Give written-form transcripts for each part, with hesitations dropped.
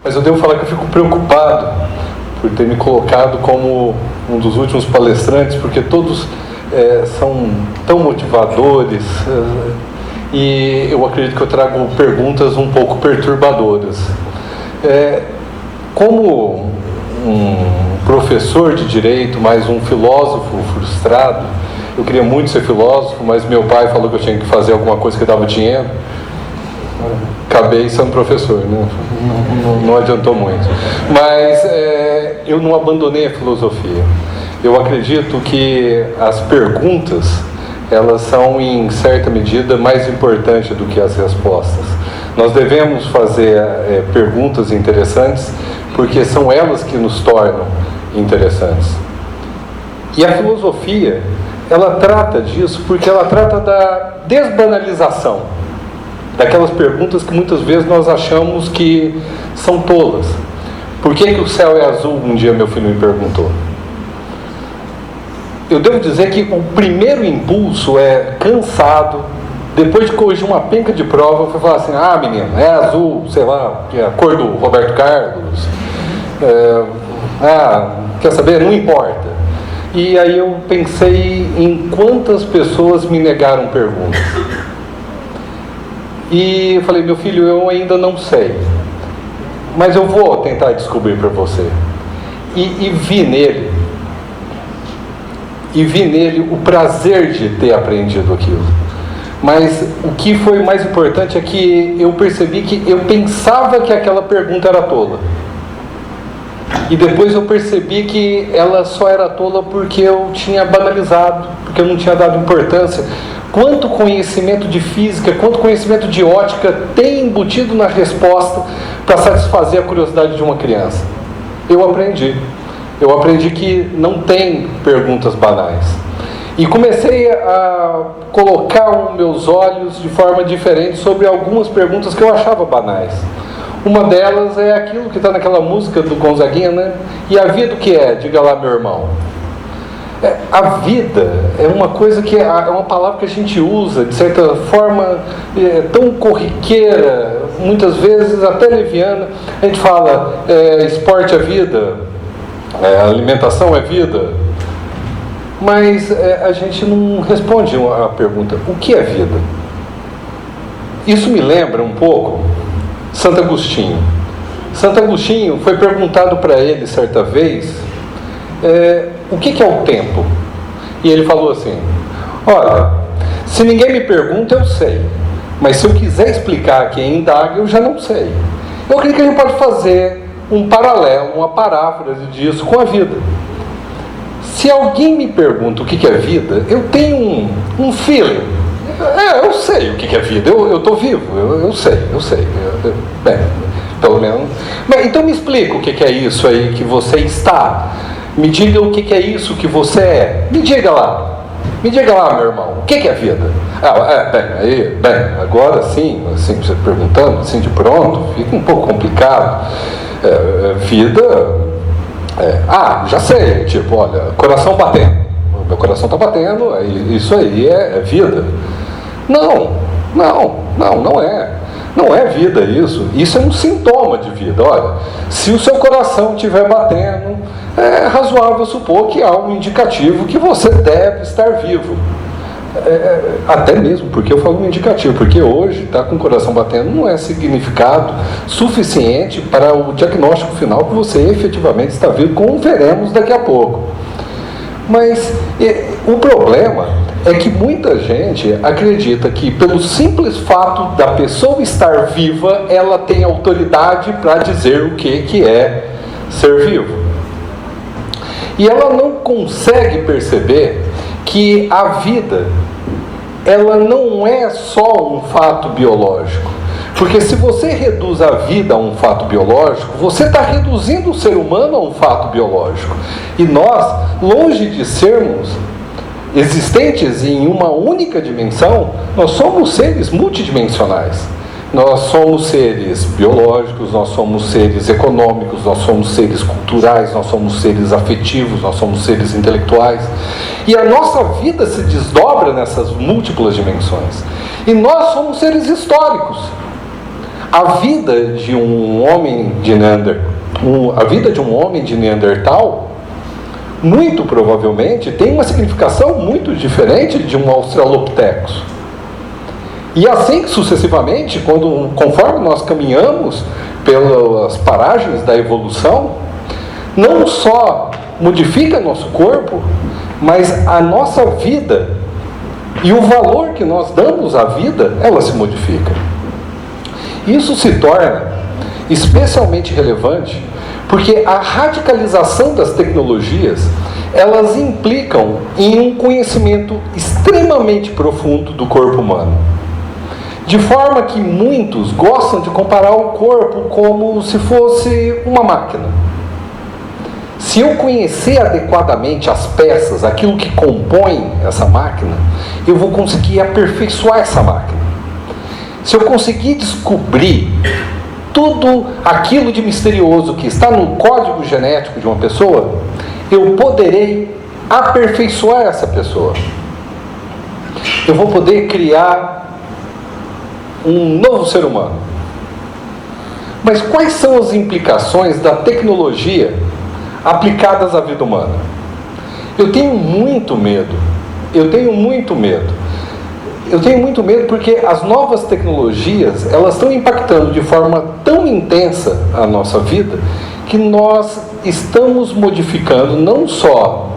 Mas eu devo falar que eu fico preocupado por ter me colocado como um dos últimos palestrantes, porque todos são tão motivadores, e eu acredito que eu trago perguntas um pouco perturbadoras. Como um professor de direito, mais um filósofo frustrado, eu queria muito ser filósofo, mas meu pai falou que eu tinha que fazer alguma coisa que dava dinheiro. Acabei sendo professor, né? Não adiantou muito. Mas eu não abandonei a filosofia. Eu acredito que as perguntas, elas são, em certa medida, mais importantes do que as respostas. Nós devemos fazer perguntas interessantes, porque são elas que nos tornam interessantes. E a filosofia, ela trata disso porque ela trata da desbanalização daquelas perguntas que muitas vezes nós achamos que são tolas. Por que o céu é azul? Um dia meu filho me perguntou. Eu devo dizer que o primeiro impulso é cansado, depois de corrigir uma penca de prova, eu fui falar assim: ah, menino, é azul, sei lá, é a cor do Roberto Carlos, quer saber? Não importa. E aí eu pensei em quantas pessoas me negaram perguntas. E eu falei: meu filho, eu ainda não sei, mas eu vou tentar descobrir para você. E vi nele o prazer de ter aprendido aquilo. Mas o que foi mais importante é que eu percebi que eu pensava que aquela pergunta era tola. E depois eu percebi que ela só era tola porque eu tinha banalizado, porque eu não tinha dado importância. Quanto conhecimento de física, quanto conhecimento de ótica tem embutido na resposta para satisfazer a curiosidade de uma criança? Eu aprendi que não tem perguntas banais. E comecei a colocar os meus olhos de forma diferente sobre algumas perguntas que eu achava banais. Uma delas é aquilo que está naquela música do Gonzaguinha, né? E a vida o que é? Diga lá, meu irmão. A vida é uma coisa que é uma palavra que a gente usa, de certa forma, tão corriqueira, muitas vezes até leviana. A gente fala, esporte é vida, alimentação é vida. Mas a gente não responde a pergunta: o que é vida? Isso me lembra um pouco Santo Agostinho. Santo Agostinho foi perguntado para ele certa vez o que é o tempo. E ele falou assim: olha, se ninguém me pergunta, eu sei, mas se eu quiser explicar a quem indaga, eu já não sei. Eu acredito que a gente pode fazer um paralelo, uma paráfrase disso com a vida. Se alguém me pergunta o que é vida, eu tenho um feeling. Eu sei o que é vida, eu estou vivo, eu sei. Bem, pelo menos. Mas, então me explica o que é isso aí que você está. Me diga o que é isso que você é. Me diga lá, meu irmão, o que é vida? Agora sim, assim, você perguntando, assim de pronto, fica um pouco complicado. Vida... já sei, tipo, olha, coração batendo, meu coração está batendo, isso aí é vida. Não é vida isso é um sintoma de vida. Olha, se o seu coração estiver batendo, é razoável supor que há um indicativo que você deve estar vivo. Até mesmo porque eu falo um indicativo, porque hoje estar com o coração batendo não é significado suficiente para o diagnóstico final que você efetivamente está vivo, como veremos daqui a pouco. Mas o problema é que muita gente acredita que pelo simples fato da pessoa estar viva, ela tem autoridade para dizer o que é ser vivo. E ela não consegue perceber que a vida, ela não é só um fato biológico. Porque se você reduz a vida a um fato biológico, você está reduzindo o ser humano a um fato biológico. E nós, longe de sermos existentes em uma única dimensão, nós somos seres multidimensionais. Nós somos seres biológicos, nós somos seres econômicos, nós somos seres culturais, nós somos seres afetivos, nós somos seres intelectuais. E a nossa vida se desdobra nessas múltiplas dimensões. E nós somos seres históricos. A vida de um homem de Neandertal, muito provavelmente, tem uma significação muito diferente de um Australopithecus. E assim sucessivamente, conforme nós caminhamos pelas paragens da evolução, não só modifica nosso corpo, mas a nossa vida e o valor que nós damos à vida, ela se modifica. Isso se torna especialmente relevante porque a radicalização das tecnologias, elas implicam em um conhecimento extremamente profundo do corpo humano. De forma que muitos gostam de comparar o corpo como se fosse uma máquina. Se eu conhecer adequadamente as peças, aquilo que compõe essa máquina, eu vou conseguir aperfeiçoar essa máquina. Se eu conseguir descobrir tudo aquilo de misterioso que está no código genético de uma pessoa, eu poderei aperfeiçoar essa pessoa. Eu vou poder criar um novo ser humano. Mas quais são as implicações da tecnologia aplicadas à vida humana? Eu tenho muito medo. Eu tenho muito medo porque as novas tecnologias, elas estão impactando de forma tão intensa a nossa vida, que nós estamos modificando não só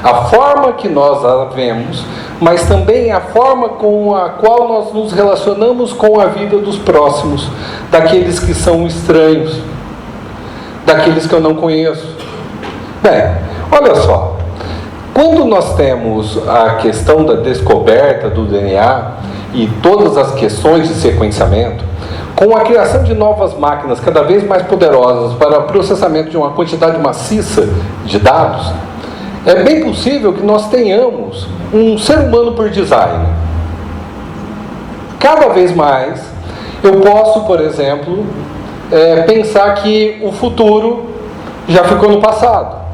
a forma que nós a vemos, mas também a forma com a qual nós nos relacionamos com a vida dos próximos, daqueles que são estranhos, daqueles que eu não conheço. Bem, olha só. Quando nós temos a questão da descoberta do DNA e todas as questões de sequenciamento, com a criação de novas máquinas cada vez mais poderosas para o processamento de uma quantidade maciça de dados, é bem possível que nós tenhamos um ser humano por design. Cada vez mais, eu posso, por exemplo, pensar que o futuro já ficou no passado.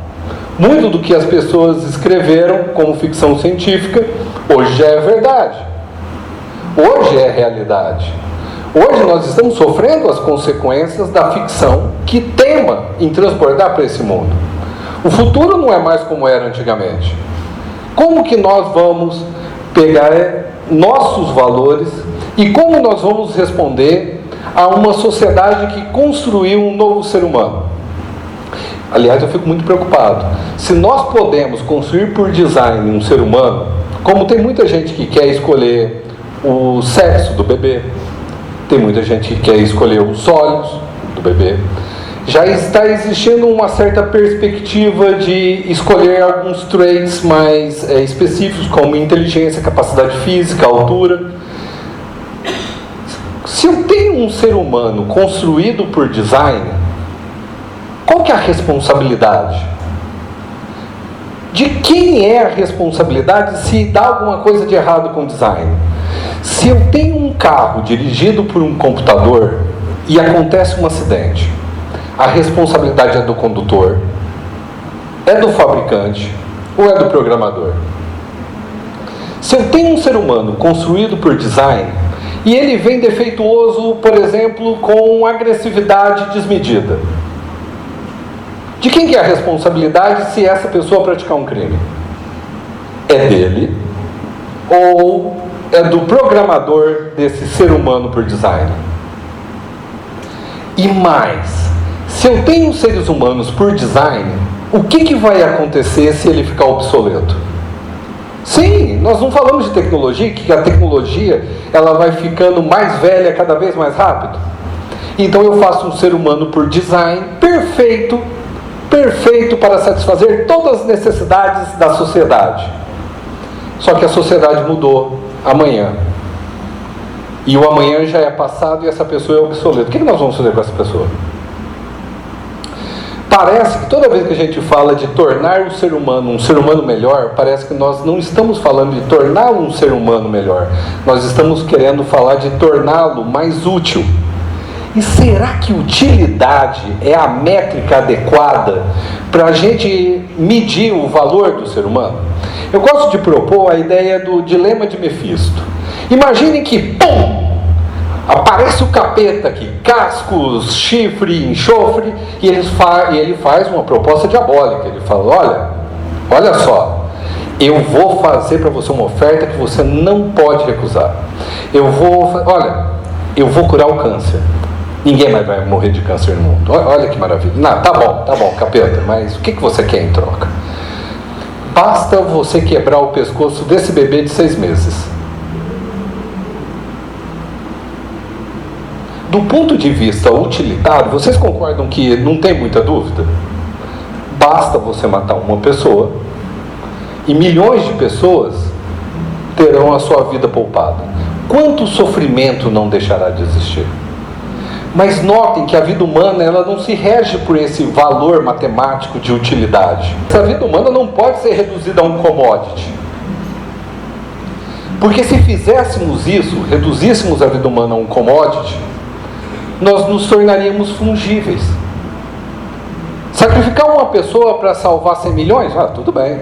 Muito do que as pessoas escreveram como ficção científica, hoje já é verdade. Hoje é realidade. Hoje nós estamos sofrendo as consequências da ficção que teima em transbordar para esse mundo. O futuro não é mais como era antigamente. Como que nós vamos pegar nossos valores e como nós vamos responder a uma sociedade que construiu um novo ser humano? Aliás, eu fico muito preocupado. Se nós podemos construir por design um ser humano, como tem muita gente que quer escolher o sexo do bebê, tem muita gente que quer escolher os olhos do bebê, já está existindo uma certa perspectiva de escolher alguns traits mais específicos, como inteligência, capacidade física, altura. Se eu tenho um ser humano construído por design, qual que é a responsabilidade? De quem é a responsabilidade se dá alguma coisa de errado com o design? Se eu tenho um carro dirigido por um computador e acontece um acidente, a responsabilidade é do condutor, é do fabricante ou é do programador? Se eu tenho um ser humano construído por design e ele vem defeituoso, por exemplo, com agressividade desmedida, de quem que é a responsabilidade se essa pessoa praticar um crime? É dele ou é do programador desse ser humano por design? E mais, se eu tenho seres humanos por design, o que vai acontecer se ele ficar obsoleto? Sim, nós não falamos de tecnologia, que a tecnologia ela vai ficando mais velha cada vez mais rápido. Então eu faço um ser humano por design perfeito para satisfazer todas as necessidades da sociedade. Só que a sociedade mudou amanhã. E o amanhã já é passado e essa pessoa é obsoleta. O que nós vamos fazer com essa pessoa? Parece que toda vez que a gente fala de tornar o ser humano um ser humano melhor, parece que nós não estamos falando de torná-lo um ser humano melhor. Nós estamos querendo falar de torná-lo mais útil. E será que utilidade é a métrica adequada para a gente medir o valor do ser humano? Eu gosto de propor a ideia do dilema de Mefisto. Imagine que, pum, Aparece o capeta aqui, cascos, chifre, enxofre, e ele faz uma proposta diabólica. Ele fala: olha só, eu vou fazer para você uma oferta que você não pode recusar. Eu vou curar o câncer. Ninguém mais vai morrer de câncer no mundo. Olha que maravilha. Não, tá bom, capeta, mas o que você quer em troca? Basta você quebrar o pescoço desse bebê de 6 meses. Do ponto de vista utilitário, vocês concordam que não tem muita dúvida? Basta você matar uma pessoa e milhões de pessoas terão a sua vida poupada. Quanto sofrimento não deixará de existir? Mas notem que a vida humana, ela não se rege por esse valor matemático de utilidade. Essa vida humana não pode ser reduzida a um commodity. Porque se fizéssemos isso, reduzíssemos a vida humana a um commodity, nós nos tornaríamos fungíveis. Sacrificar uma pessoa para salvar 100 milhões? Tudo bem.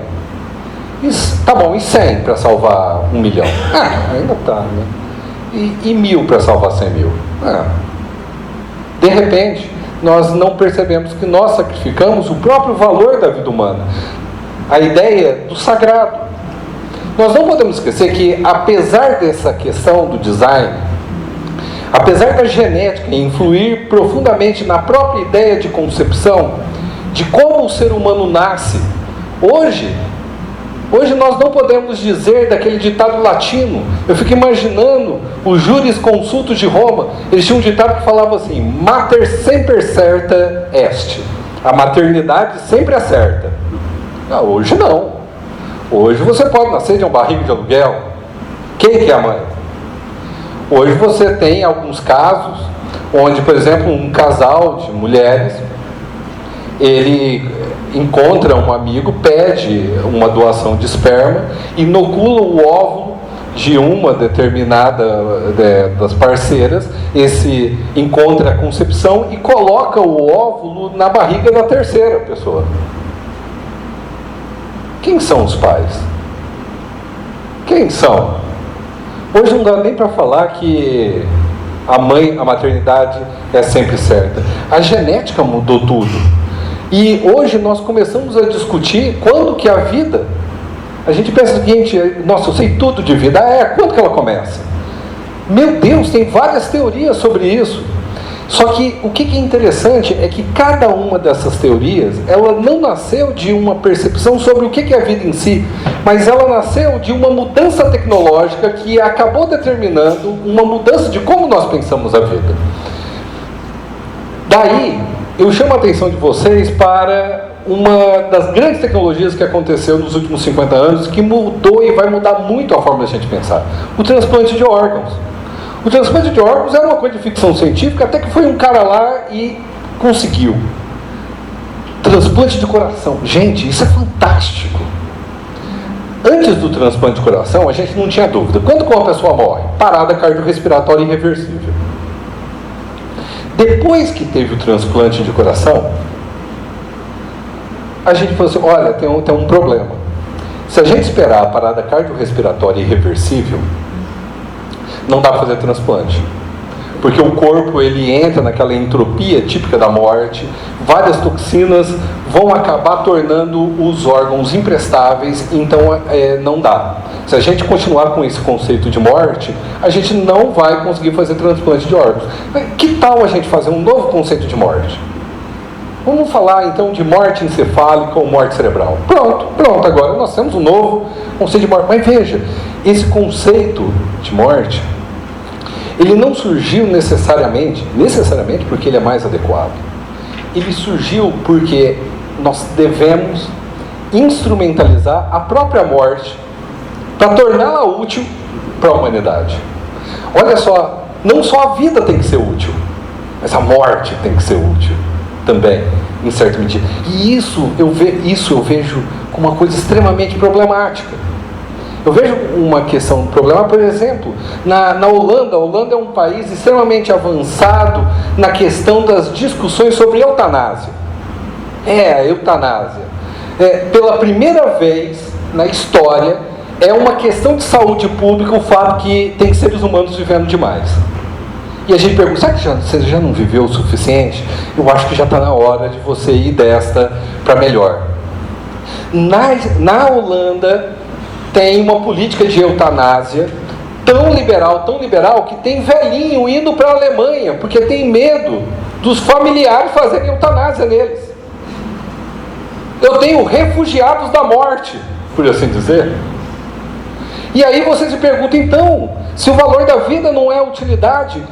Tá bom, e 100 para salvar 1 milhão? Ainda tá, né? E 1000 para salvar 100 mil? De repente, nós não percebemos que nós sacrificamos o próprio valor da vida humana. A ideia do sagrado. Nós não podemos esquecer que, apesar dessa questão do design, apesar da genética influir profundamente na própria ideia de concepção, de como o ser humano nasce, hoje nós não podemos dizer daquele ditado latino. Eu fico imaginando os jurisconsultos de Roma. Eles tinham um ditado que falava assim: mater semper certa est. A maternidade sempre é certa. Hoje não. Hoje você pode nascer de um barrigo de aluguel. Quem que é a mãe? Hoje você tem alguns casos onde, por exemplo, um casal de mulheres, ele encontra um amigo, pede uma doação de esperma, inocula o óvulo de uma determinada das parceiras, esse encontra a concepção e coloca o óvulo na barriga da terceira pessoa. Quem são os pais? Quem são? Hoje não dá nem para falar que a maternidade é sempre certa. A genética mudou tudo. E hoje nós começamos a discutir quando que a vida... A gente pensa o seguinte: nossa, eu sei tudo de vida. Quando que ela começa? Meu Deus, tem várias teorias sobre isso. Só que o que é interessante é que cada uma dessas teorias, ela não nasceu de uma percepção sobre o que é a vida em si, mas ela nasceu de uma mudança tecnológica que acabou determinando uma mudança de como nós pensamos a vida. Daí, eu chamo a atenção de vocês para uma das grandes tecnologias que aconteceu nos últimos 50 anos, que mudou e vai mudar muito a forma da gente pensar: o transplante de órgãos. O transplante de órgãos era uma coisa de ficção científica, até que foi um cara lá e conseguiu. Transplante de coração. Gente, isso é fantástico. Antes do transplante de coração, a gente não tinha dúvida. Quando uma pessoa morre? Parada cardiorrespiratória irreversível. Depois que teve o transplante de coração, a gente falou assim: olha, tem um problema. Se a gente esperar a parada cardiorrespiratória irreversível, não dá para fazer transplante, porque o corpo ele entra naquela entropia típica da morte, várias toxinas vão acabar tornando os órgãos imprestáveis, então não dá. Se a gente continuar com esse conceito de morte, a gente não vai conseguir fazer transplante de órgãos. Que tal a gente fazer um novo conceito de morte? Vamos falar então de morte encefálica ou morte cerebral. Pronto, agora nós temos um novo conceito de morte. Mas veja, esse conceito de morte, ele não surgiu necessariamente porque ele é mais adequado. Ele surgiu porque nós devemos instrumentalizar a própria morte para torná-la útil para a humanidade. Olha só, não só a vida tem que ser útil, mas a morte tem que ser útil também, em certa medida. E isso eu vejo como uma coisa extremamente problemática. Eu vejo uma questão, um problema, por exemplo, na Holanda. A Holanda é um país extremamente avançado na questão das discussões sobre eutanásia. A eutanásia. Pela primeira vez na história, é uma questão de saúde pública o fato que tem seres humanos vivendo demais. E a gente pergunta, será que você já não viveu o suficiente? Eu acho que já está na hora de você ir desta para melhor. Na Holanda tem uma política de eutanásia tão liberal, que tem velhinho indo para a Alemanha, porque tem medo dos familiares fazerem eutanásia neles. Eu tenho refugiados da morte, por assim dizer. E aí você se pergunta, então, se o valor da vida não é utilidade,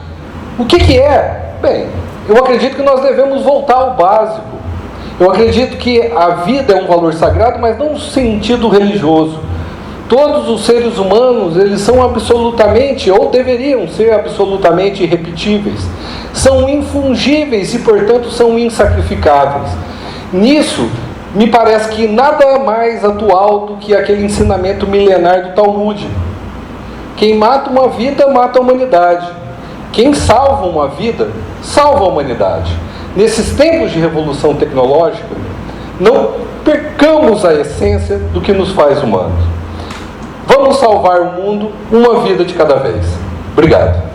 o que é? Bem, eu acredito que nós devemos voltar ao básico. Eu acredito que a vida é um valor sagrado, mas não no sentido religioso. Todos os seres humanos, eles são absolutamente, ou deveriam ser absolutamente irrepetíveis. São infungíveis e, portanto, são insacrificáveis. Nisso, me parece que nada mais atual do que aquele ensinamento milenar do Talmud. Quem mata uma vida, mata a humanidade. Quem salva uma vida, salva a humanidade. Nesses tempos de revolução tecnológica, não percamos a essência do que nos faz humanos. Vamos salvar o mundo, uma vida de cada vez. Obrigado.